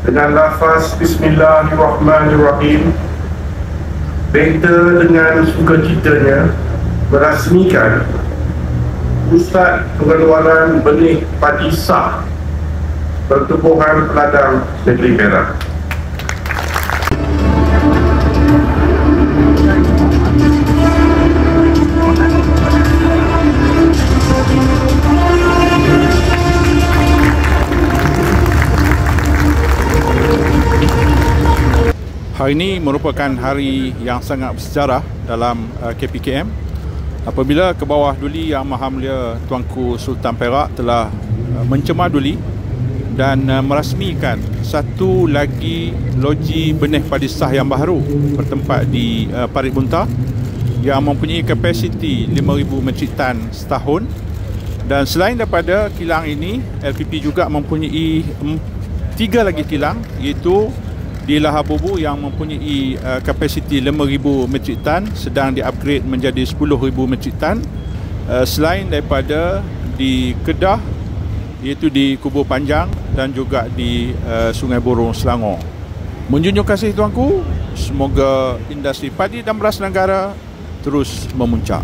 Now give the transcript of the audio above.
dengan lafaz Bismillahirrahmanirrahim, Rektor dengan sukacitanya merasmikan Pusat Pengeluaran Benih Padi Sah Pertubuhan Peladang Negeri Perak. Hari ini merupakan hari yang sangat bersejarah dalam KPKM apabila ke bawah Duli Yang Maha Mulia Tuanku Sultan Perak telah mencemar Duli dan merasmikan satu lagi loji benih padi sah yang baru bertempat di Parit Buntar yang mempunyai kapasiti 5,000 metrik tan setahun. Dan selain daripada kilang ini, LPP juga mempunyai 3 lagi kilang, iaitu di Lahar Bubu yang mempunyai kapasiti 5,000 metrik tan sedang di-upgrade menjadi 10,000 metrik tan. Selain daripada di Kedah, iaitu di Kubur Panjang dan juga di Sungai Burung Selangor. Menjunjung kasih tuanku, semoga industri padi dan beras negara terus memuncak.